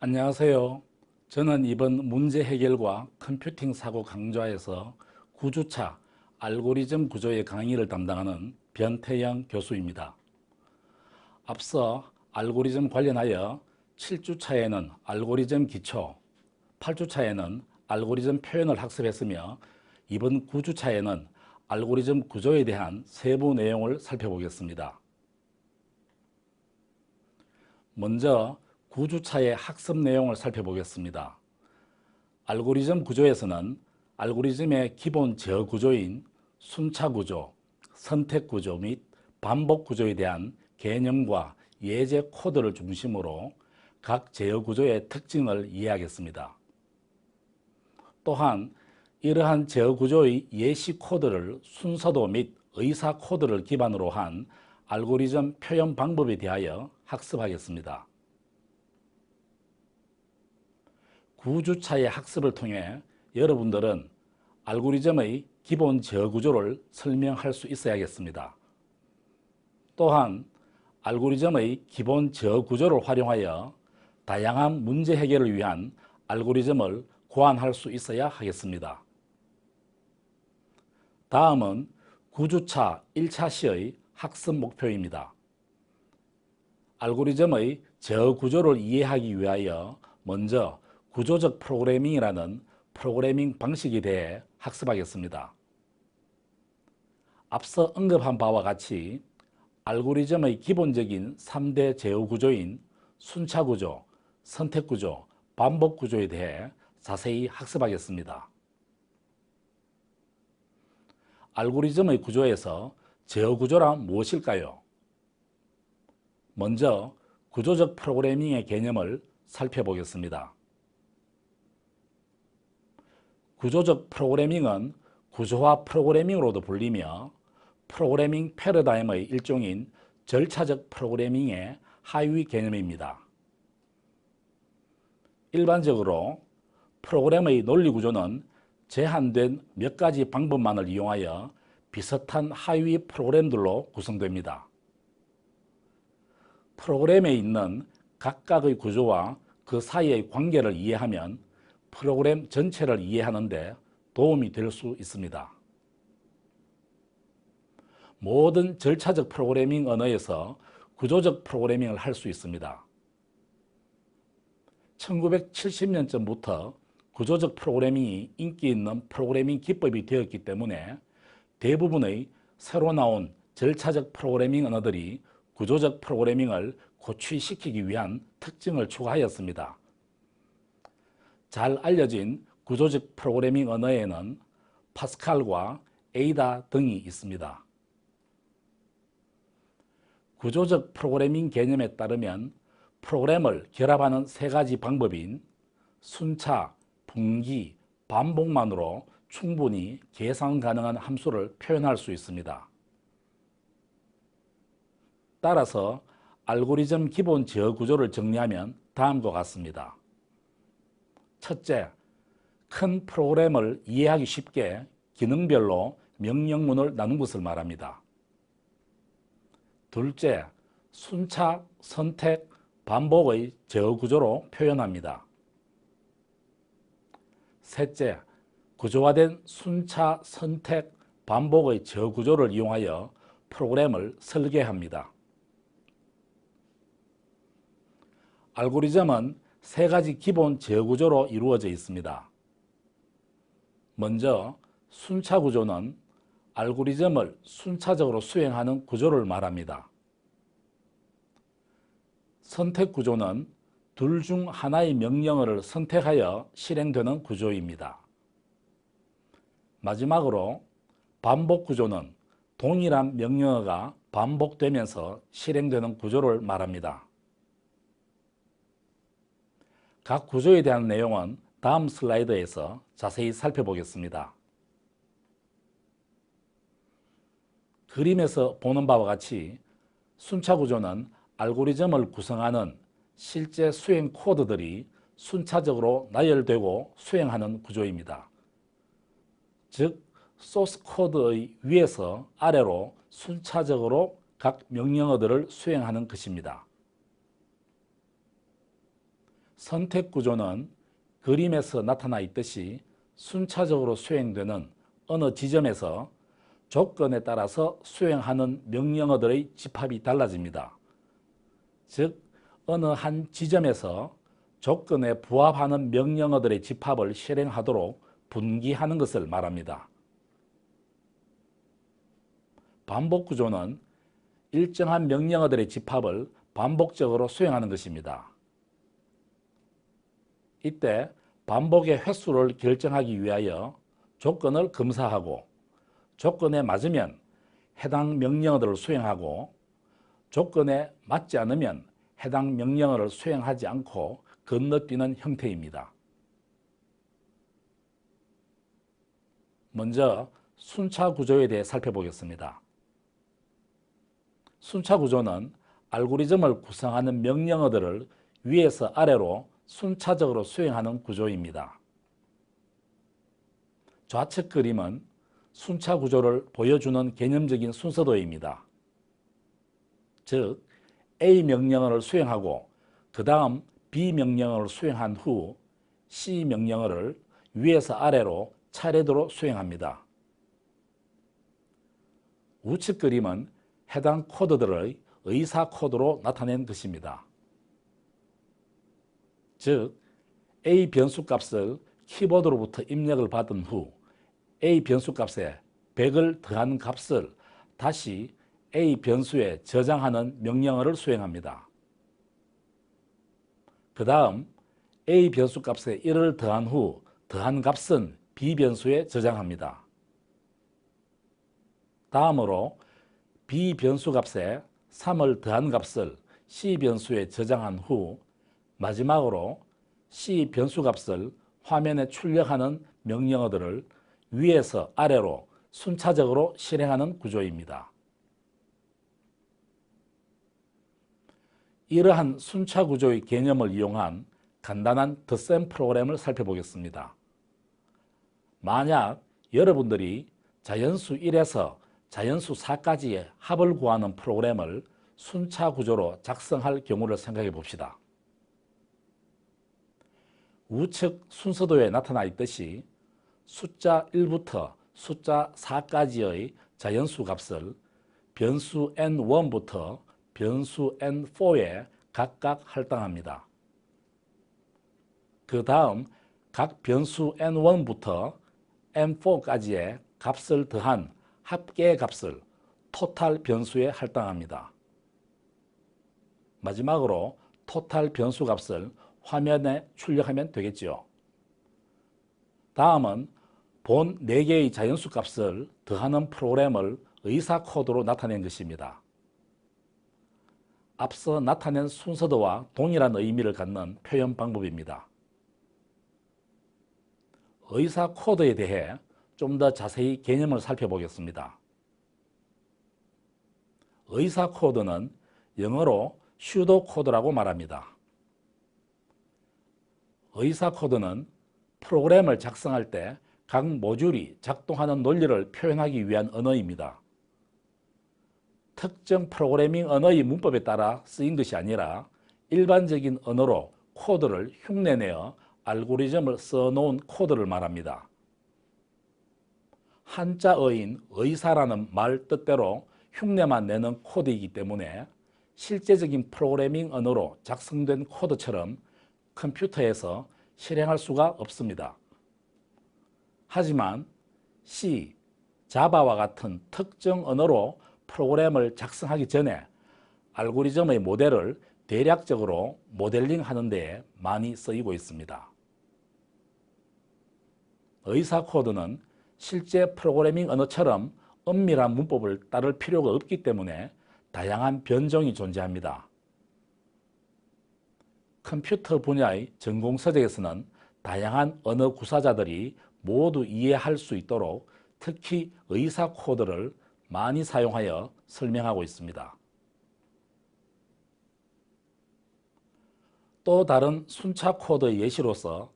안녕하세요. 저는 이번 문제 해결과 컴퓨팅 사고 강좌에서 구주차 알고리즘 구조의 강의를 담당하는 변태영 교수입니다. 앞서 알고리즘 관련하여 7주차에는 알고리즘 기초, 8주차에는 알고리즘 표현을 학습했으며 이번 9주차에는 알고리즘 구조에 대한 세부 내용을 살펴보겠습니다. 먼저 9주차의 학습 내용을 살펴보겠습니다. 알고리즘 구조에서는 알고리즘의 기본 제어 구조인 순차 구조, 선택 구조 및 반복 구조에 대한 개념과 예제 코드를 중심으로 각 제어 구조의 특징을 이해하겠습니다. 또한 이러한 제어 구조의 예시 코드를 순서도 및 의사 코드를 기반으로 한 알고리즘 표현 방법에 대하여 학습하겠습니다. 9주차의 학습을 통해 여러분들은 알고리즘의 기본 제어 구조를 설명할 수 있어야겠습니다. 또한 알고리즘의 기본 제어 구조를 활용하여 다양한 문제 해결을 위한 알고리즘을 고안할 수 있어야 하겠습니다. 다음은 9주차 1차 시의 학습 목표입니다. 알고리즘의 제어 구조를 이해하기 위하여 먼저 구조적 프로그래밍이라는 프로그래밍 방식에 대해 학습하겠습니다. 앞서 언급한 바와 같이 알고리즘의 기본적인 3대 제어 구조인 순차 구조, 선택 구조, 반복 구조에 대해 자세히 학습하겠습니다. 알고리즘의 구조에서 제어 구조란 무엇일까요? 먼저 구조적 프로그래밍의 개념을 살펴보겠습니다. 구조적 프로그래밍은 구조화 프로그래밍으로도 불리며 프로그래밍 패러다임의 일종인 절차적 프로그래밍의 하위 개념입니다. 일반적으로 프로그램의 논리 구조는 제한된 몇 가지 방법만을 이용하여 비슷한 하위 프로그램들로 구성됩니다. 프로그램에 있는 각각의 구조와 그 사이의 관계를 이해하면 프로그램 전체를 이해하는 데 도움이 될 수 있습니다. 모든 절차적 프로그래밍 언어에서 구조적 프로그래밍을 할 수 있습니다. 1970년쯤부터 구조적 프로그래밍이 인기 있는 프로그래밍 기법이 되었기 때문에 대부분의 새로 나온 절차적 프로그래밍 언어들이 구조적 프로그래밍을 고취시키기 위한 특징을 추구하였습니다. 잘 알려진 구조적 프로그래밍 언어에는 파스칼과 에이다 등이 있습니다. 구조적 프로그래밍 개념에 따르면 프로그램을 결합하는 세 가지 방법인 순차, 분기, 반복만으로 충분히 계산 가능한 함수를 표현할 수 있습니다. 따라서 알고리즘 기본 제어 구조를 정리하면 다음과 같습니다. 첫째, 큰 프로그램을 이해하기 쉽게 기능별로 명령문을 나눈 것을 말합니다. 둘째, 순차, 선택, 반복의 제어 구조로 표현합니다. 셋째, 구조화된 순차, 선택, 반복의 제어 구조를 이용하여 프로그램을 설계합니다. 알고리즘은 세 가지 기본 제어 구조로 이루어져 있습니다. 먼저 순차 구조는 알고리즘을 순차적으로 수행하는 구조를 말합니다. 선택 구조는 둘 중 하나의 명령어를 선택하여 실행되는 구조입니다. 마지막으로 반복 구조는 동일한 명령어가 반복되면서 실행되는 구조를 말합니다. 각 구조에 대한 내용은 다음 슬라이드에서 자세히 살펴보겠습니다. 그림에서 보는 바와 같이 순차 구조는 알고리즘을 구성하는 실제 수행 코드들이 순차적으로 나열되고 수행하는 구조입니다. 즉, 소스 코드의 위에서 아래로 순차적으로 각 명령어들을 수행하는 것입니다. 선택구조는 그림에서 나타나 있듯이 순차적으로 수행되는 어느 지점에서 조건에 따라서 수행하는 명령어들의 집합이 달라집니다. 즉, 어느 한 지점에서 조건에 부합하는 명령어들의 집합을 실행하도록 분기하는 것을 말합니다. 반복구조는 일정한 명령어들의 집합을 반복적으로 수행하는 것입니다. 이때 반복의 횟수를 결정하기 위하여 조건을 검사하고 조건에 맞으면 해당 명령어들을 수행하고 조건에 맞지 않으면 해당 명령어를 수행하지 않고 건너뛰는 형태입니다. 먼저 순차 구조에 대해 살펴보겠습니다. 순차 구조는 알고리즘을 구성하는 명령어들을 위에서 아래로 순차적으로 수행하는 구조입니다. 좌측 그림은 순차 구조를 보여주는 개념적인 순서도입니다. 즉, A 명령어를 수행하고 그 다음 B 명령어를 수행한 후 C 명령어를 위에서 아래로 차례대로 수행합니다. 우측 그림은 해당 코드들의 의사 코드로 나타낸 것입니다. 즉, A 변수값을 키보드로부터 입력을 받은 후 A 변수값에 100을 더한 값을 다시 A 변수에 저장하는 명령어를 수행합니다. 그 다음 A 변수값에 1을 더한 후 더한 값은 B 변수에 저장합니다. 다음으로 B 변수값에 3을 더한 값을 C 변수에 저장한 후 마지막으로 C 변수값을 화면에 출력하는 명령어들을 위에서 아래로 순차적으로 실행하는 구조입니다. 이러한 순차 구조의 개념을 이용한 간단한 덧셈 프로그램을 살펴보겠습니다. 만약 여러분들이 자연수 1에서 자연수 4까지의 합을 구하는 프로그램을 순차 구조로 작성할 경우를 생각해 봅시다. 우측 순서도에 나타나 있듯이 숫자 1부터 숫자 4까지의 자연수 값을 변수 n1부터 변수 n4에 각각 할당합니다. 그 다음 각 변수 n1부터 n4까지의 값을 더한 합계의 값을 토탈 변수에 할당합니다. 마지막으로 토탈 변수 값을 화면에 출력하면 되겠죠. 다음은 본 4개의 자연수 값을 더하는 프로그램을 의사 코드로 나타낸 것입니다. 앞서 나타낸 순서도와 동일한 의미를 갖는 표현 방법입니다. 의사 코드에 대해 좀 더 자세히 개념을 살펴보겠습니다. 의사 코드는 영어로 슈도 코드라고 말합니다. 의사 코드는 프로그램을 작성할 때 각 모듈이 작동하는 논리를 표현하기 위한 언어입니다. 특정 프로그래밍 언어의 문법에 따라 쓰인 것이 아니라 일반적인 언어로 코드를 흉내내어 알고리즘을 써놓은 코드를 말합니다. 한자어인 의사라는 말 뜻대로 흉내만 내는 코드이기 때문에 실제적인 프로그래밍 언어로 작성된 코드처럼 컴퓨터에서 실행할 수가 없습니다. 하지만 C, 자바와 같은 특정 언어로 프로그램을 작성하기 전에 알고리즘의 모델을 대략적으로 모델링하는 데 많이 쓰이고 있습니다. 의사 코드는 실제 프로그래밍 언어처럼 엄밀한 문법을 따를 필요가 없기 때문에 다양한 변종이 존재합니다. 컴퓨터 분야의 전공 서적에서는 다양한 언어 구사자들이 모두 이해할 수 있도록 특히 의사 코드를 많이 사용하여 설명하고 있습니다. 또 다른 순차 코드의 예시로서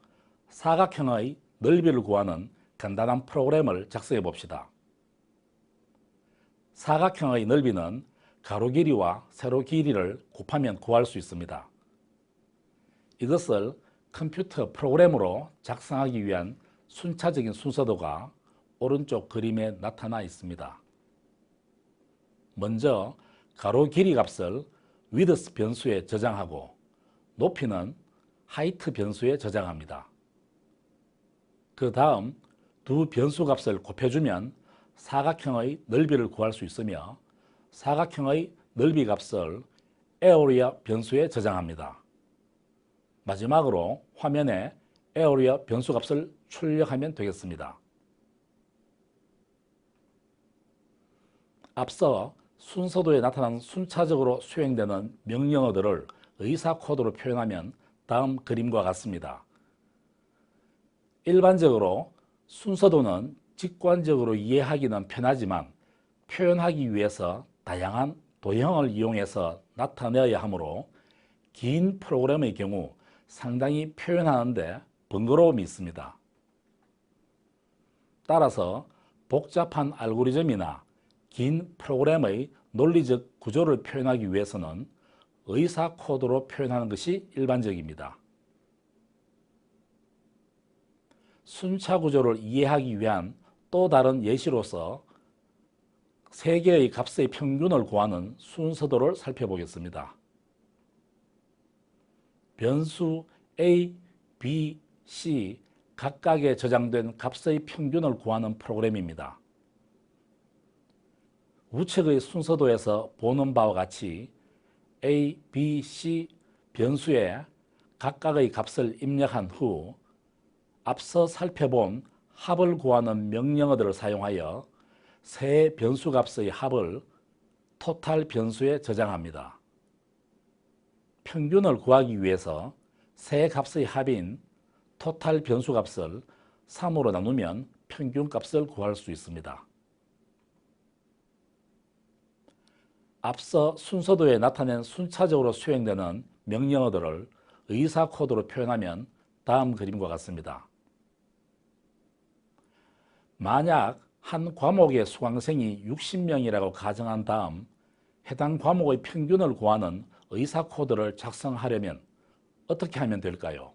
사각형의 넓이를 구하는 간단한 프로그램을 작성해 봅시다. 사각형의 넓이는 가로 길이와 세로 길이를 곱하면 구할 수 있습니다. 이것을 컴퓨터 프로그램으로 작성하기 위한 순차적인 순서도가 오른쪽 그림에 나타나 있습니다. 먼저 가로 길이 값을 width 변수에 저장하고 높이는 height 변수에 저장합니다. 그 다음 두 변수 값을 곱해주면 사각형의 넓이를 구할 수 있으며 사각형의 넓이 값을 area 변수에 저장합니다. 마지막으로 화면에 area 변수 값을 출력하면 되겠습니다. 앞서 순서도에 나타난 순차적으로 수행되는 명령어들을 의사 코드로 표현하면 다음 그림과 같습니다. 일반적으로 순서도는 직관적으로 이해하기는 편하지만 표현하기 위해서 다양한 도형을 이용해서 나타내어야 하므로 긴 프로그램의 경우 상당히 표현하는데 번거로움이 있습니다. 따라서 복잡한 알고리즘이나 긴 프로그램의 논리적 구조를 표현하기 위해서는 의사 코드로 표현하는 것이 일반적입니다. 순차 구조를 이해하기 위한 또 다른 예시로서 세 개의 값의 평균을 구하는 순서도를 살펴보겠습니다. 변수 A, B, C 각각에 저장된 값의 평균을 구하는 프로그램입니다. 우측의 순서도에서 보는 바와 같이 A, B, C 변수에 각각의 값을 입력한 후 앞서 살펴본 합을 구하는 명령어들을 사용하여 세 변수 값의 합을 토탈 변수에 저장합니다. 평균을 구하기 위해서 세 값의 합인 토탈 변수 값을 3으로 나누면 평균 값을 구할 수 있습니다. 앞서 순서도에 나타낸 순차적으로 수행되는 명령어들을 의사 코드로 표현하면 다음 그림과 같습니다. 만약 한 과목의 수강생이 60명이라고 가정한 다음 해당 과목의 평균을 구하는 의사 코드를 작성하려면 어떻게 하면 될까요?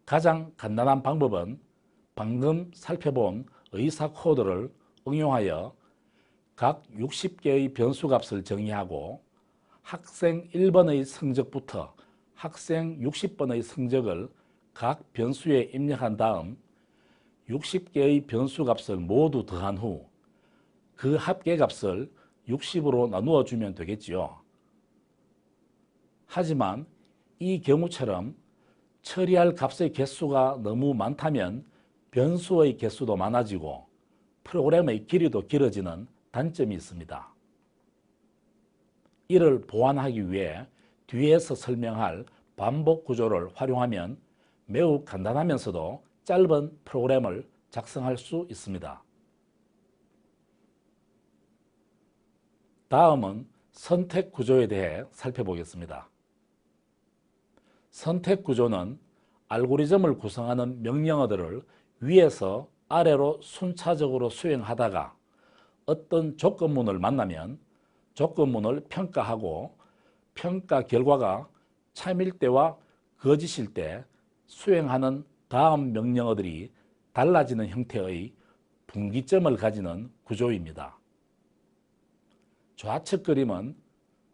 가장 간단한 방법은 방금 살펴본 의사 코드를 응용하여 각 60개의 변수 값을 정의하고 학생 1번의 성적부터 학생 60번의 성적을 각 변수에 입력한 다음 60개의 변수 값을 모두 더한 후 그 합계값을 60으로 나누어 주면 되겠지요. 하지만 이 경우처럼 처리할 값의 개수가 너무 많다면 변수의 개수도 많아지고 프로그램의 길이도 길어지는 단점이 있습니다. 이를 보완하기 위해 뒤에서 설명할 반복 구조를 활용하면 매우 간단하면서도 짧은 프로그램을 작성할 수 있습니다. 다음은 선택 구조에 대해 살펴보겠습니다. 선택 구조는 알고리즘을 구성하는 명령어들을 위에서 아래로 순차적으로 수행하다가 어떤 조건문을 만나면 조건문을 평가하고 평가 결과가 참일 때와 거짓일 때 수행하는 다음 명령어들이 달라지는 형태의 분기점을 가지는 구조입니다. 좌측 그림은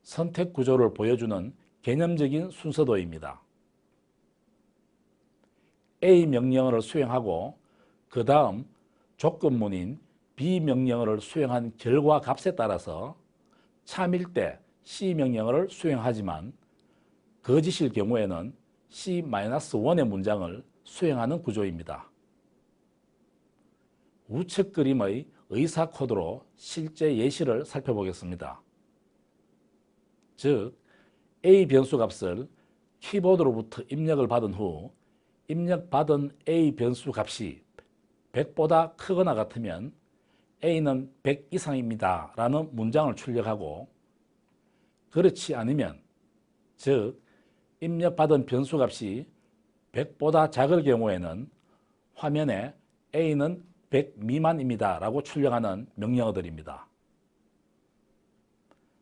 선택 구조를 보여주는 개념적인 순서도입니다. A 명령어를 수행하고 그 다음 조건문인 B 명령어를 수행한 결과 값에 따라서 참일 때 C 명령어를 수행하지만 거짓일 경우에는 C-1의 문장을 수행하는 구조입니다. 우측 그림의 의사 코드로 실제 예시를 살펴보겠습니다. 즉, A 변수 값을 키보드로부터 입력을 받은 후 입력받은 A 변수 값이 100보다 크거나 같으면 A는 100 이상입니다 라는 문장을 출력하고 그렇지 않으면, 즉 입력받은 변수 값이 100보다 작을 경우에는 화면에 A는 100 미만입니다 라고 출력하는 명령어들입니다.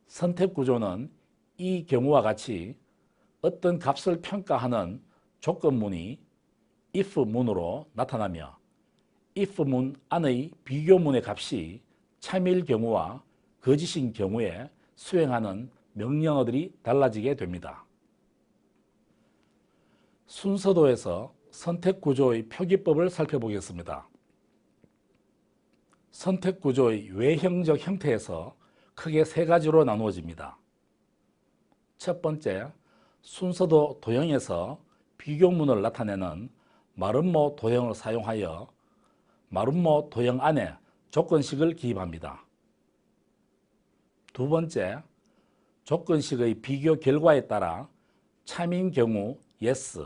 선택 구조는 이 경우와 같이 어떤 값을 평가하는 조건문이 if 문으로 나타나며 if 문 안의 비교문의 값이 참일 경우와 거짓인 경우에 수행하는 명령어들이 달라지게 됩니다. 순서도에서 선택구조의 표기법을 살펴보겠습니다. 선택구조의 외형적 형태에서 크게 세 가지로 나누어집니다. 첫 번째, 순서도 도형에서 비교문을 나타내는 마름모 도형을 사용하여 마름모 도형 안에 조건식을 기입합니다. 두 번째, 조건식의 비교 결과에 따라 참인 경우 yes,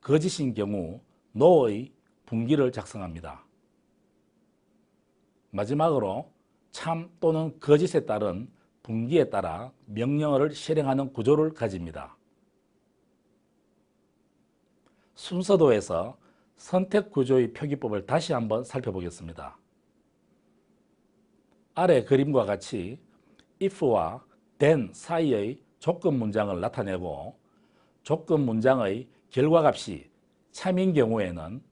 거짓인 경우 no의 분기를 작성합니다. 마지막으로 참 또는 거짓에 따른 분기에 따라 명령어를 실행하는 구조를 가집니다. 순서도에서 선택구조의 표기법을 다시 한번 살펴보겠습니다. 아래 그림과 같이 if와 then 사이의 조건 문장을 나타내고 조건 문장의 결과값이 참인 경우에는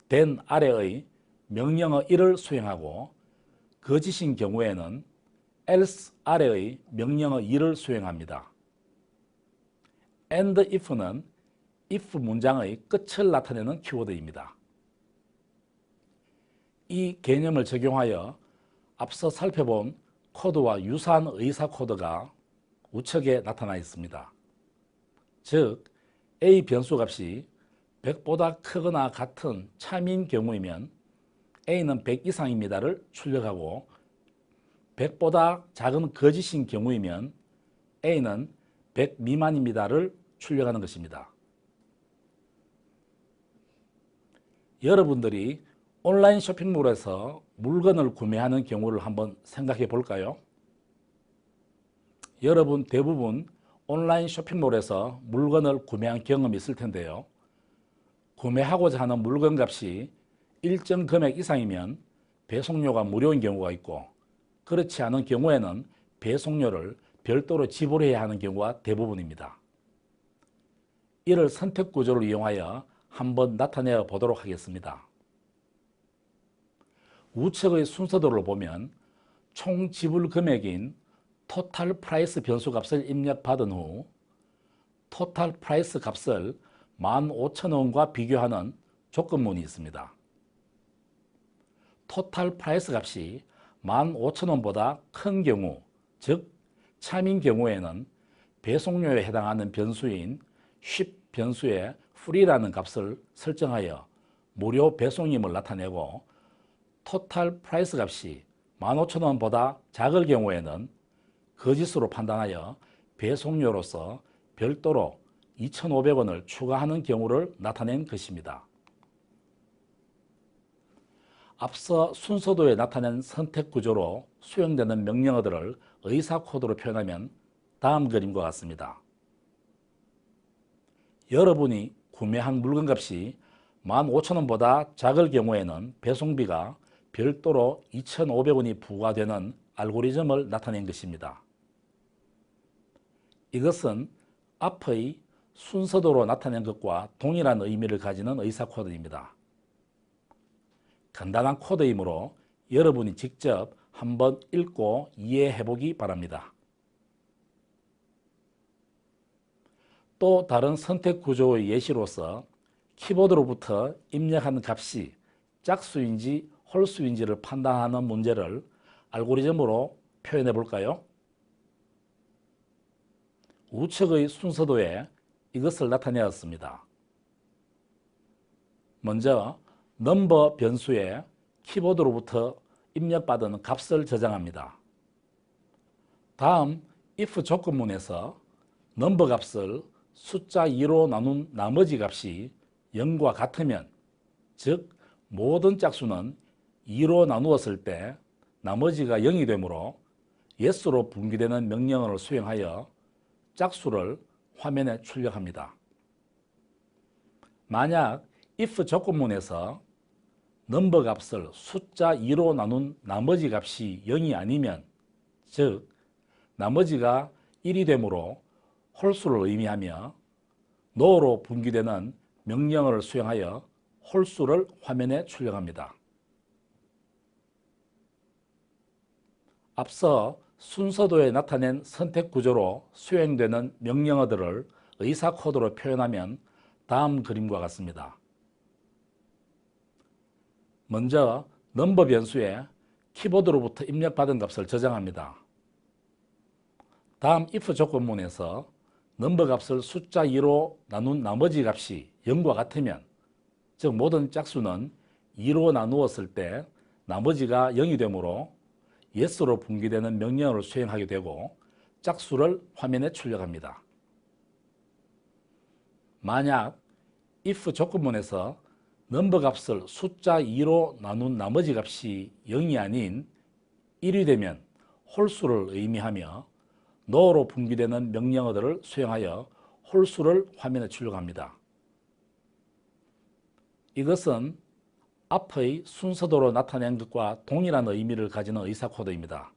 then 아래의 명령어 1을 수행하고 거짓인 경우에는 else 아래의 명령어 2를 수행합니다. and if는 if 문장의 끝을 나타내는 키워드입니다. 이 개념을 적용하여 앞서 살펴본 코드와 유사한 의사 코드가 우측에 나타나 있습니다. 즉, A 변수값이 100보다 크거나 같은 참인 경우이면 A는 100 이상입니다를 출력하고 100보다 작은 거짓인 경우이면 A는 100 미만입니다를 출력하는 것입니다. 여러분들이 온라인 쇼핑몰에서 물건을 구매하는 경우를 한번 생각해 볼까요? 여러분 대부분 온라인 쇼핑몰에서 물건을 구매한 경험이 있을 텐데요. 구매하고자 하는 물건 값이 일정 금액 이상이면 배송료가 무료인 경우가 있고 그렇지 않은 경우에는 배송료를 별도로 지불해야 하는 경우가 대부분입니다. 이를 선택 구조를 이용하여 한번 나타내 보도록 하겠습니다. 우측의 순서도를 보면 총 지불 금액인 토탈 프라이스 변수 값을 입력받은 후 토탈 프라이스 값을 15,000원과 비교하는 조건문이 있습니다. 토탈 프라이스 값이 15,000원보다 큰 경우, 즉 참인 경우에는 배송료에 해당하는 변수인 ship 변수의 free라는 값을 설정하여 무료 배송임을 나타내고 토탈 프라이스 값이 15,000원보다 작을 경우에는 거짓으로 판단하여 배송료로서 별도로 2,500원을 추가하는 경우를 나타낸 것입니다. 앞서 순서도에 나타낸 선택 구조로 수행되는 명령어들을 의사 코드로 표현하면 다음 그림과 같습니다. 여러분이 구매한 물건값이 15,000원보다 작을 경우에는 배송비가 별도로 2,500원이 부과되는 알고리즘을 나타낸 것입니다. 이것은 앞의 순서도로 나타낸 것과 동일한 의미를 가지는 의사 코드입니다. 간단한 코드이므로 여러분이 직접 한번 읽고 이해해 보기 바랍니다. 또 다른 선택 구조의 예시로서 키보드로부터 입력한 값이 짝수인지 홀수인지를 판단하는 문제를 알고리즘으로 표현해 볼까요? 우측의 순서도에 이것을 나타내었습니다. 먼저 넘버 변수에 키보드로부터 입력받은 값을 저장합니다. 다음 if 조건문에서 넘버 값을 숫자 2로 나눈 나머지 값이 0과 같으면, 즉 모든 짝수는 2로 나누었을 때 나머지가 0이 되므로 yes로 분기되는 명령어를 수행하여 짝수를 화면에 출력합니다. 만약 if 조건문에서 넘버 값을 숫자 2로 나눈 나머지 값이 0이 아니면, 즉 나머지가 1이 되므로 홀수를 의미하며 NO로 분기되는 명령어를 수행하여 홀수를 화면에 출력합니다. 앞서 순서도에 나타낸 선택 구조로 수행되는 명령어들을 의사 코드로 표현하면 다음 그림과 같습니다. 먼저 넘버 변수에 키보드로부터 입력받은 값을 저장합니다. 다음 if 조건문에서 넘버 값을 숫자 2로 나눈 나머지 값이 0과 같으면, 즉 모든 짝수는 2로 나누었을 때 나머지가 0이 되므로 yes로 분기되는 명령어를 수행하게 되고 짝수를 화면에 출력합니다. 만약 if 조건문에서 넘버 값을 숫자 2로 나눈 나머지 값이 0이 아닌 1이 되면 홀수를 의미하며 NO로 분기되는 명령어들을 수행하여 홀수를 화면에 출력합니다. 이것은 앞의 순서도로 나타낸 것과 동일한 의미를 가지는 의사 코드입니다.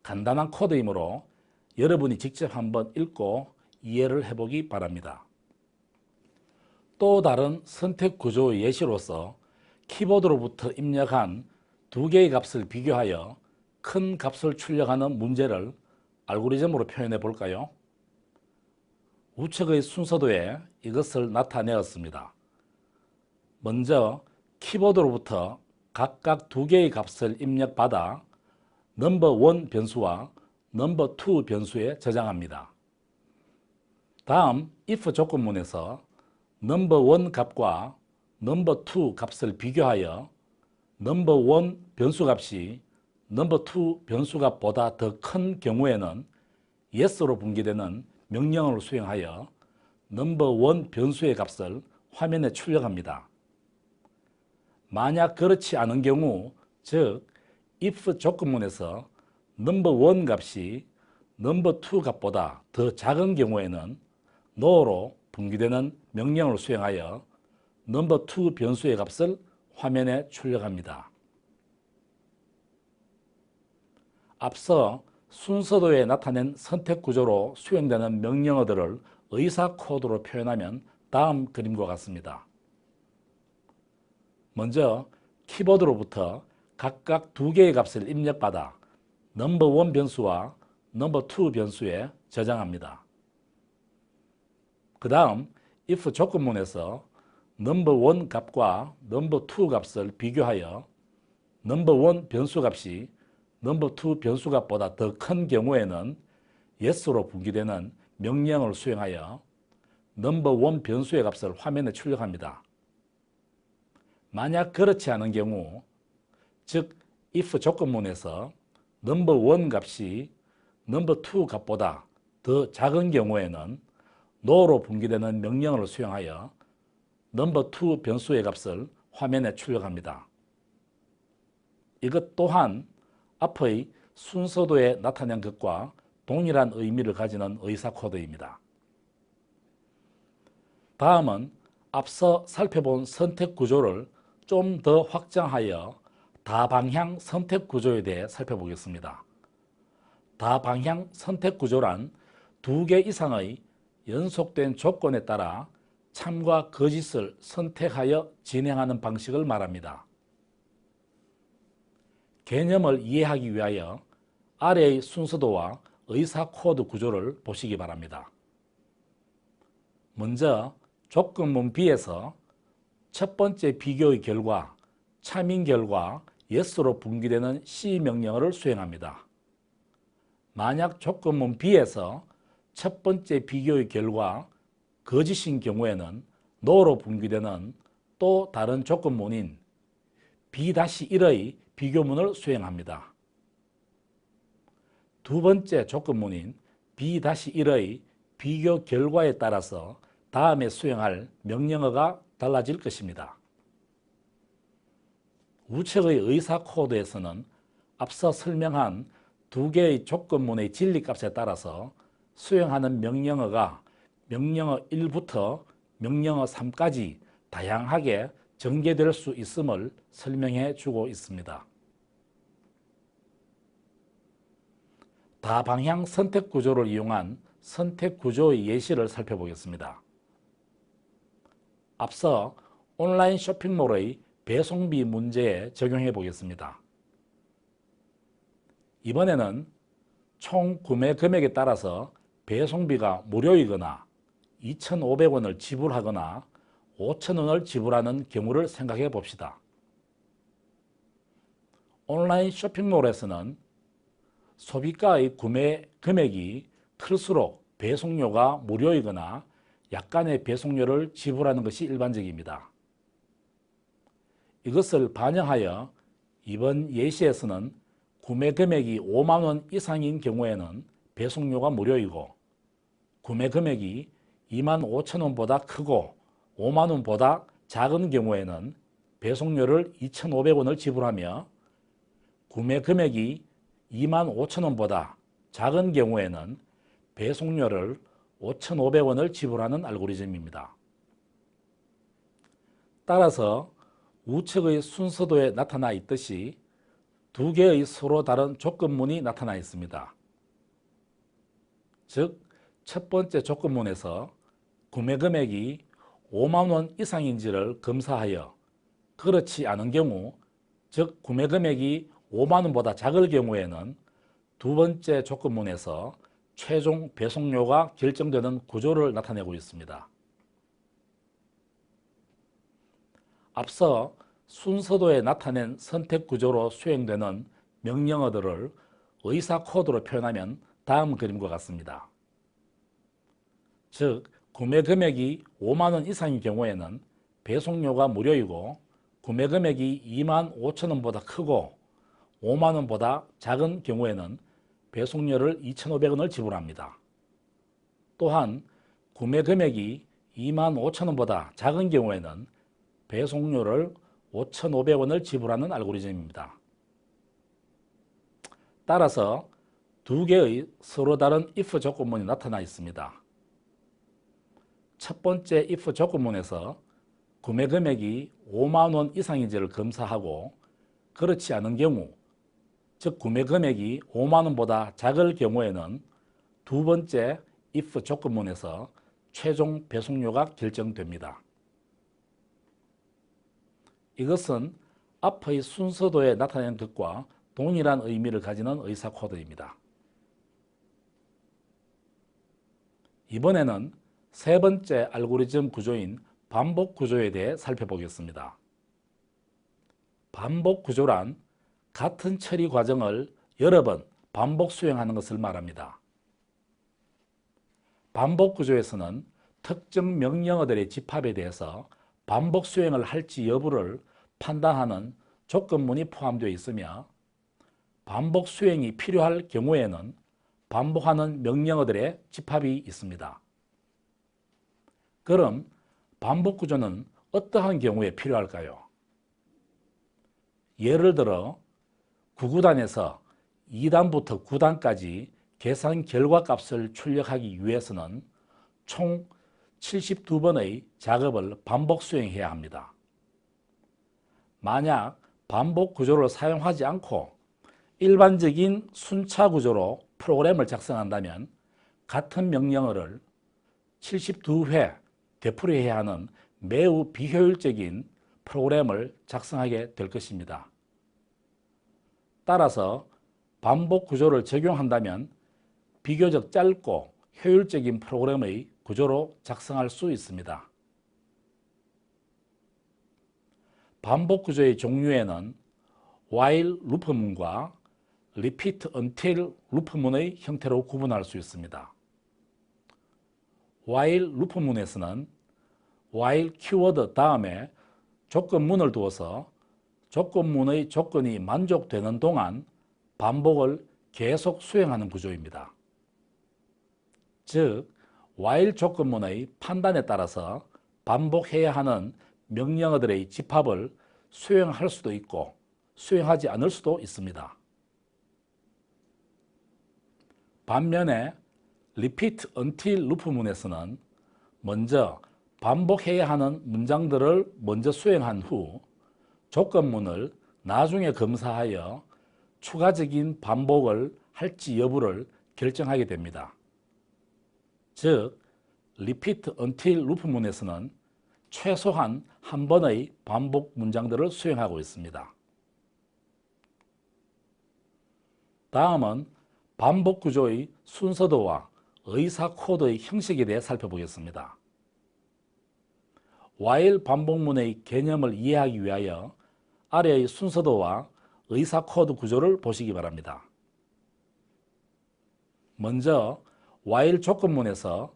간단한 코드이므로 여러분이 직접 한번 읽고 이해를 해보기 바랍니다. 또 다른 선택 구조의 예시로서 키보드로부터 입력한 두 개의 값을 비교하여 큰 값을 출력하는 문제를 알고리즘으로 표현해 볼까요? 우측의 순서도에 이것을 나타내었습니다. 먼저 키보드로부터 각각 두 개의 값을 입력받아 넘버1 변수와 넘버2 변수에 저장합니다. 다음 if 조건문에서 넘버1 값과 넘버2 값을 비교하여 넘버1 변수 값이 넘버2 변수 값보다 더 큰 경우에는 yes로 분기되는 명령어를 수행하여 넘버1 변수의 값을 화면에 출력합니다. 만약 그렇지 않은 경우, 즉 if 조건문에서 넘버1 값이 넘버2 값보다 더 작은 경우에는 NO로 분기되는 명령을 수행하여 넘버2 변수의 값을 화면에 출력합니다. 앞서 순서도에 나타낸 선택 구조로 수행되는 명령어들을 의사 코드로 표현하면 다음 그림과 같습니다. 먼저 키보드로부터 각각 두 개의 값을 입력받아 넘버1 변수와 넘버2 변수에 저장합니다. 그 다음 if 조건문에서 넘버1 값과 넘버2 값을 비교하여 넘버1 변수 값이 넘버2 변수 값보다 더 큰 경우에는 yes로 분기되는 명령을 수행하여 넘버1 변수의 값을 화면에 출력합니다. 만약 그렇지 않은 경우, 즉 if 조건문에서 넘버1 값이 넘버2 값보다 더 작은 경우에는 NO로 분기되는 명령을 수행하여 넘버2 변수의 값을 화면에 출력합니다. 이것 또한 앞의 순서도에 나타낸 것과 동일한 의미를 가지는 의사 코드입니다. 다음은 앞서 살펴본 선택 구조를 좀 더 확장하여 다방향 선택 구조에 대해 살펴보겠습니다. 다방향 선택 구조란 두 개 이상의 연속된 조건에 따라 참과 거짓을 선택하여 진행하는 방식을 말합니다. 개념을 이해하기 위하여 아래의 순서도와 의사 코드 구조를 보시기 바랍니다. 먼저 조건문 B에서 첫 번째 비교의 결과, 참인 결과 yes로 분기되는 C 명령어를 수행합니다. 만약 조건문 B에서 첫 번째 비교의 결과, 거짓인 경우에는 NO로 분기되는 또 다른 조건문인 B-1의 비교문을 수행합니다. 두 번째 조건문인 B-1의 비교 결과에 따라서 다음에 수행할 명령어가 달라질 것입니다. 우측의 의사 코드에서는 앞서 설명한 두 개의 조건문의 진리값에 따라서 수행하는 명령어가 명령어 1부터 명령어 3까지 다양하게 전개될 수 있음을 설명해 주고 있습니다. 다방향 선택 구조를 이용한 선택 구조의 예시를 살펴보겠습니다. 앞서 온라인 쇼핑몰의 배송비 문제에 적용해 보겠습니다. 이번에는 총 구매 금액에 따라서 배송비가 무료이거나 2,500원을 지불하거나 5,000원을 지불하는 경우를 생각해 봅시다. 온라인 쇼핑몰에서는 소비가의 구매 금액이 클수록 배송료가 무료이거나 약간의 배송료를 지불하는 것이 일반적입니다. 이것을 반영하여 이번 예시에서는 구매 금액이 5만 원 이상인 경우에는 배송료가 무료이고, 구매 금액이 2만 5천 원보다 크고 5만 원보다 작은 경우에는 배송료를 2,500원을 지불하며, 구매 금액이 2만 5천 원보다 작은 경우에는 배송료를 5,500원을 지불하는 알고리즘입니다. 따라서 우측의 순서도에 나타나 있듯이 두 개의 서로 다른 조건문이 나타나 있습니다. 즉, 첫 번째 조건문에서 구매 금액이 5만 원 이상인지를 검사하여 그렇지 않은 경우, 즉 구매 금액이 5만 원보다 작을 경우에는 두 번째 조건문에서 최종 배송료가 결정되는 구조를 나타내고 있습니다. 앞서 순서도에 나타낸 선택 구조로 수행되는 명령어들을 의사 코드로 표현하면 다음 그림과 같습니다. 즉, 구매 금액이 5만 원 이상인 경우에는 배송료가 무료이고, 구매 금액이 2만 5천 원보다 크고 5만 원보다 작은 경우에는 배송료를 2,500원을 지불합니다. 또한 구매 금액이 2만 5천 원보다 작은 경우에는 배송료를 5,500원을 지불하는 알고리즘입니다. 따라서 두 개의 서로 다른 if 조건문이 나타나 있습니다. 첫 번째 if 조건문에서 구매 금액이 5만 원 이상인지를 검사하고 그렇지 않은 경우, 즉 구매 금액이 5만 원보다 작을 경우에는 두 번째 if 조건문에서 최종 배송료가 결정됩니다. 이것은 앞의 순서도에 나타낸 것과 동일한 의미를 가지는 의사 코드입니다. 이번에는 세 번째 알고리즘 구조인 반복 구조에 대해 살펴보겠습니다. 반복 구조란 같은 처리 과정을 여러 번 반복 수행하는 것을 말합니다. 반복 구조에서는 특정 명령어들의 집합에 대해서 반복 수행을 할지 여부를 판단하는 조건문이 포함되어 있으며, 반복 수행이 필요할 경우에는 반복하는 명령어들의 집합이 있습니다. 그럼 반복 구조는 어떠한 경우에 필요할까요? 예를 들어 9구단에서 2단부터 9단까지 계산 결과 값을 출력하기 위해서는 총 72번의 작업을 반복 수행해야 합니다. 만약 반복 구조를 사용하지 않고 일반적인 순차 구조로 프로그램을 작성한다면 같은 명령어를 72회 되풀이해야 하는 매우 비효율적인 프로그램을 작성하게 될 것입니다. 따라서 반복 구조를 적용한다면 비교적 짧고 효율적인 프로그램의 구조로 작성할 수 있습니다. 반복 구조의 종류에는 while 루프문과 repeat until 루프문의 형태로 구분할 수 있습니다. while 루프문에서는 while 키워드 다음에 조건문을 두어서 조건문의 조건이 만족되는 동안 반복을 계속 수행하는 구조입니다. 즉, while 조건문의 판단에 따라서 반복해야 하는 명령어들의 집합을 수행할 수도 있고 수행하지 않을 수도 있습니다. 반면에 repeat until 루프문에서는 먼저 반복해야 하는 문장들을 먼저 수행한 후 조건문을 나중에 검사하여 추가적인 반복을 할지 여부를 결정하게 됩니다. 즉 repeat until 루프문에서는 최소한 한 번의 반복 문장들을 수행하고 있습니다. 다음은 반복 구조의 순서도와 의사 코드의 형식에 대해 살펴보겠습니다. while 반복문의 개념을 이해하기 위하여 아래의 순서도와 의사 코드 구조를 보시기 바랍니다. 먼저 while 조건문에서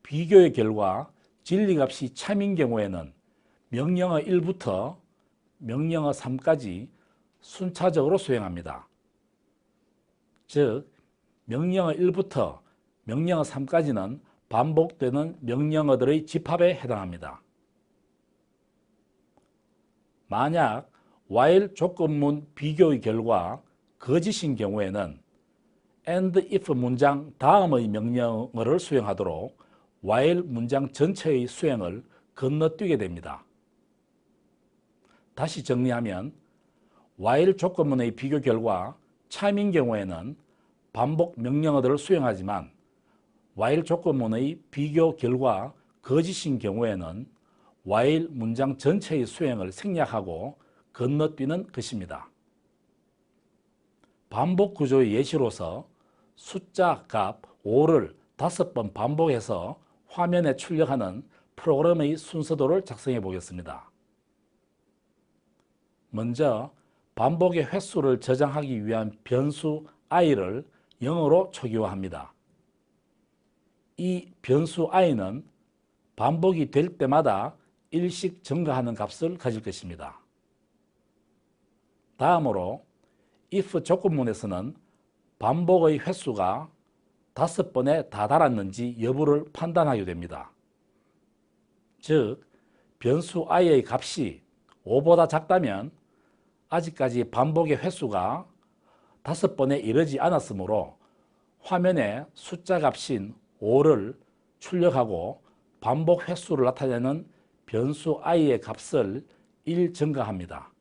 비교의 결과 진리값이 참인 경우에는 명령어 1부터 명령어 3까지 순차적으로 수행합니다. 즉 명령어 1부터 명령어 3까지는 반복되는 명령어들의 집합에 해당합니다. 만약 while 조건문 비교의 결과 거짓인 경우에는 and if 문장 다음의 명령어를 수행하도록 while 문장 전체의 수행을 건너뛰게 됩니다. 다시 정리하면 while 조건문의 비교 결과 참인 경우에는 반복 명령어들을 수행하지만 while 조건문의 비교 결과 거짓인 경우에는 while 문장 전체의 수행을 생략하고 건너뛰는 것입니다. 반복 구조의 예시로서 숫자 값 5를 5번 반복해서 화면에 출력하는 프로그램의 순서도를 작성해 보겠습니다. 먼저 반복의 횟수를 저장하기 위한 변수 i를 0으로 초기화합니다. 이 변수 i는 반복이 될 때마다 일씩 증가하는 값을 가질 것입니다. 다음으로 if 조건문에서는 반복의 횟수가 5번에 다다랐는지 여부를 판단하게 됩니다. 즉 변수 i의 값이 5보다 작다면 아직까지 반복의 횟수가 5번에 이르지 않았으므로 화면에 숫자 값인 5를 출력하고 반복 횟수를 나타내는 변수 i의 값을 1 증가합니다.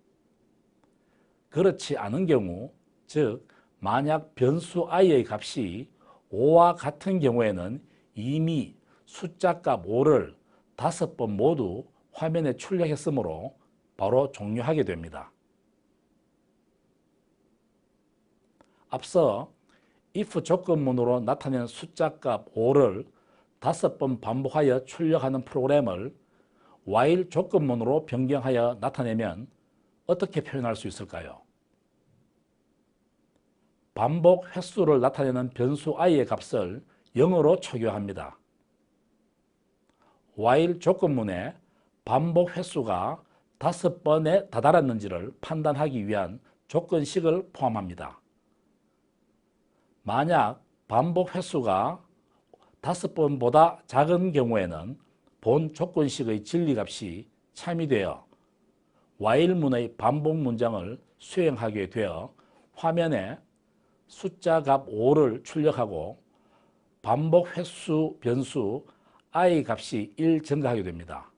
그렇지 않은 경우, 즉 만약 변수 i의 값이 5와 같은 경우에는 이미 숫자 값 5를 5번 모두 화면에 출력했으므로 바로 종료하게 됩니다. 앞서 if 조건문으로 나타낸 숫자 값 5를 5번 반복하여 출력하는 프로그램을 while 조건문으로 변경하여 나타내면 어떻게 표현할 수 있을까요? 반복 횟수를 나타내는 변수 i의 값을 0으로 초기화합니다. while 조건문에 반복 횟수가 5번에 다다랐는지를 판단하기 위한 조건식을 포함합니다. 만약 반복 횟수가 5번보다 작은 경우에는 본 조건식의 진리값이 참이되어 while문의 반복 문장을 수행하게 되어 화면에 숫자 값 5를 출력하고 반복 횟수 변수 i 값이 1 증가하게 됩니다.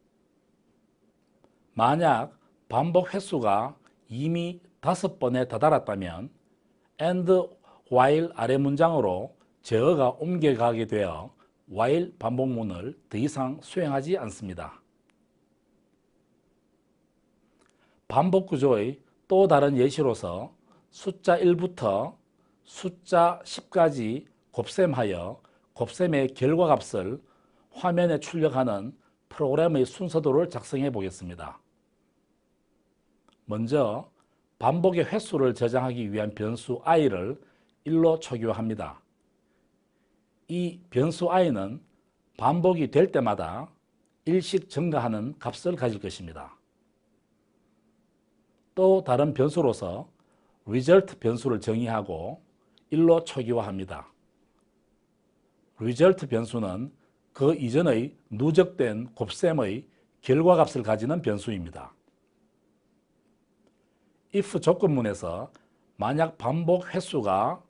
만약 반복 횟수가 이미 5번에 다다랐다면 and while 아래 문장으로 제어가 옮겨가게 되어 while 반복문을 더 이상 수행하지 않습니다. 반복 구조의 또 다른 예시로서 숫자 1부터 숫자 10까지 곱셈하여 곱셈의 결과값을 화면에 출력하는 프로그램의 순서도를 작성해 보겠습니다. 먼저 반복의 횟수를 저장하기 위한 변수 i를 1로 초기화합니다. 이 변수 i는 반복이 될 때마다 1씩 증가하는 값을 가질 것입니다. 또 다른 변수로서 result 변수를 정의하고 1로 초기화합니다. result 변수는 그 이전의 누적된 곱셈의 결과값을 가지는 변수입니다. if 조건문에서 만약 반복 횟수가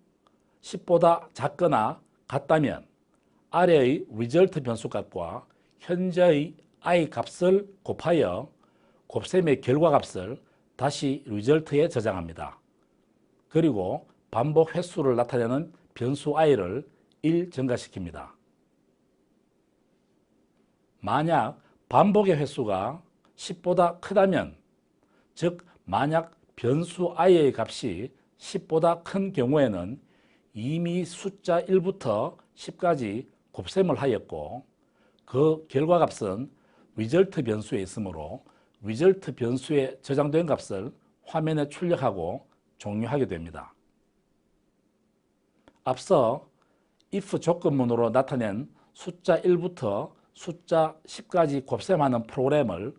10보다 작거나 같다면 아래의 result 변수값과 현재의 i 값을 곱하여 곱셈의 결과값을 다시 result에 저장합니다. 그리고 반복 횟수를 나타내는 변수 i를 1 증가시킵니다. 만약 반복의 횟수가 10보다 크다면, 즉 만약 변수 i의 값이 10보다 큰 경우에는 이미 숫자 1부터 10까지 곱셈을 하였고 그 결과값은 result 변수에 있으므로 result 변수에 저장된 값을 화면에 출력하고 종료하게 됩니다. 앞서 if 조건문으로 나타낸 숫자 1부터 숫자 10까지 곱셈하는 프로그램을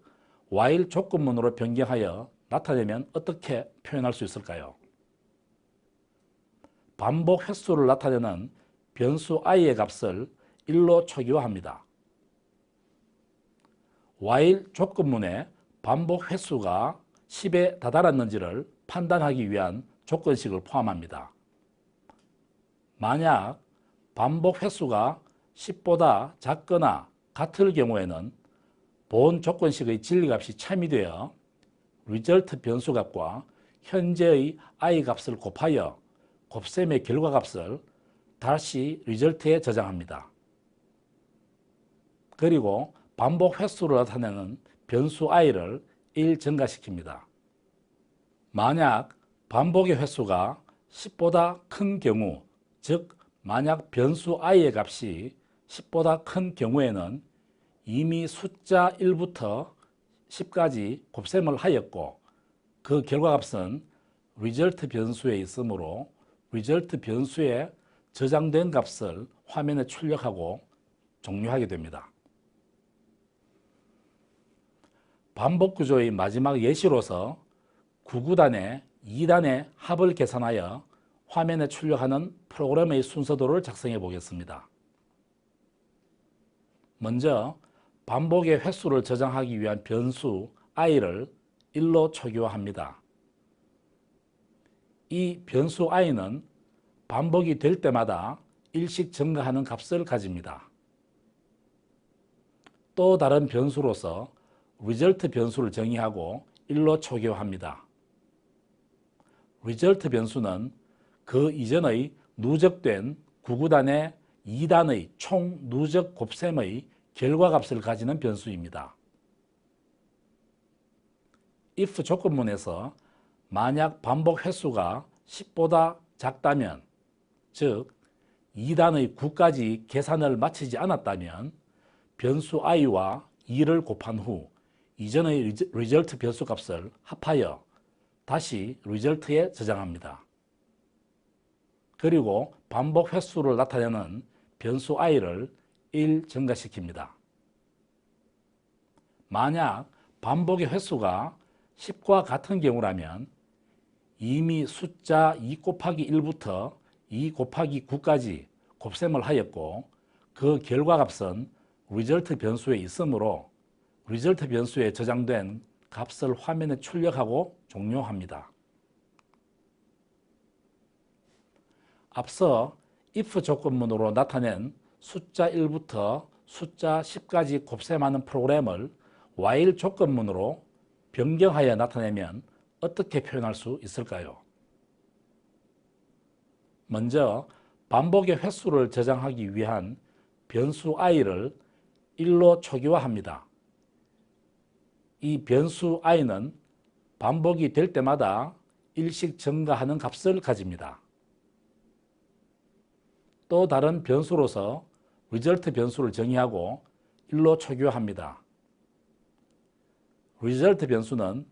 while 조건문으로 변경하여 나타내면 어떻게 표현할 수 있을까요? 반복 횟수를 나타내는 변수 i의 값을 1로 초기화합니다. while 조건문에 반복 횟수가 10에 다다랐는지를 판단하기 위한 조건식을 포함합니다. 만약 반복 횟수가 10보다 작거나 같을 경우에는 본 조건식의 진리값이 참이되어 result 변수값과 현재의 i 값을 곱하여 곱셈의 결과값을 다시 result에 저장합니다. 그리고 반복 횟수를 나타내는 변수 i를 1 증가시킵니다. 만약 반복의 횟수가 10보다 큰 경우, 즉 만약 변수 i의 값이 10보다 큰 경우에는 이미 숫자 1부터 10까지 곱셈을 하였고 그 결과값은 result 변수에 있으므로 result 변수에 저장된 값을 화면에 출력하고 종료하게 됩니다. 반복 구조의 마지막 예시로서 9구단의 2단의 합을 계산하여 화면에 출력하는 프로그램의 순서도를 작성해 보겠습니다. 먼저 반복의 횟수를 저장하기 위한 변수 i를 1로 초기화합니다. 이 변수 i는 반복이 될 때마다 1씩 증가하는 값을 가집니다. 또 다른 변수로서 result 변수를 정의하고 1로 초기화합니다. result 변수는 그 이전의 누적된 9구단의 2단의 총 누적 곱셈의 결과값을 가지는 변수입니다. if 조건문에서 만약 반복 횟수가 10보다 작다면, 즉 2단의 9까지 계산을 마치지 않았다면 변수 i와 2를 곱한 후 이전의 result 변수 값을 합하여 다시 result에 저장합니다. 그리고 반복 횟수를 나타내는 변수 i를 1 증가시킵니다. 만약 반복의 횟수가 10과 같은 경우라면 이미 숫자 2 곱하기 1부터 2 곱하기 9까지 곱셈을 하였고 그 결과값은 result 변수에 있으므로 result 변수에 저장된 값을 화면에 출력하고 종료합니다. 앞서 if 조건문으로 나타낸 숫자 1부터 숫자 10까지 곱셈하는 프로그램을 while 조건문으로 변경하여 나타내면 어떻게 표현할 수 있을까요? 먼저 반복의 횟수를 저장하기 위한 변수 i를 1로 초기화합니다. 이 변수 i는 반복이 될 때마다 1씩 증가하는 값을 가집니다. 또 다른 변수로서 result 변수를 정의하고 1로 초기화합니다. result 변수는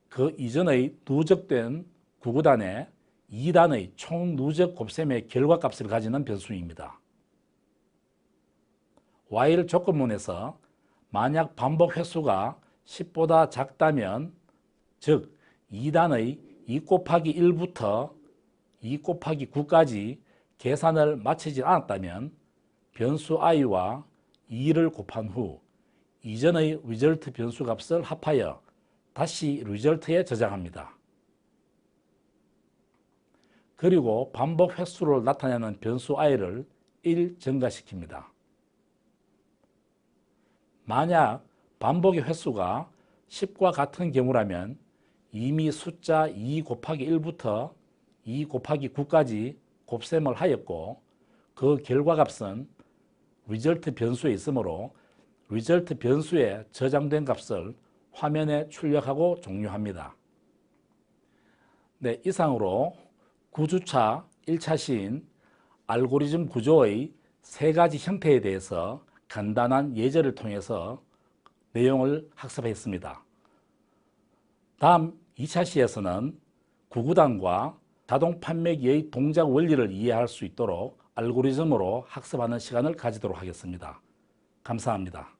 그 이전의 누적된 9구단의 2단의 총 누적 곱셈의 결과값을 가지는 변수입니다. while 조건문에서 만약 반복 횟수가 10보다 작다면, 즉 2단의 2 곱하기 1부터 2 곱하기 9까지 계산을 마치지 않았다면 변수 i와 2를 곱한 후 이전의 result 변수 값을 합하여 다시 result에 저장합니다. 그리고 반복 횟수를 나타내는 변수 i를 1 증가시킵니다. 만약 반복의 횟수가 10과 같은 경우라면 이미 숫자 2 곱하기 1부터 2 곱하기 9까지 곱셈을 하였고 그 결과값은 result 변수에 있으므로 리절트 변수에 저장된 값을 화면에 출력하고 종료합니다. 네, 이상으로 구주차 1차 시인 알고리즘 구조의 세 가지 형태에 대해서 간단한 예제를 통해서 내용을 학습했습니다. 다음 2차 시에서는 구구단과 자동 판매기의 동작 원리를 이해할 수 있도록 알고리즘으로 학습하는 시간을 가지도록 하겠습니다. 감사합니다.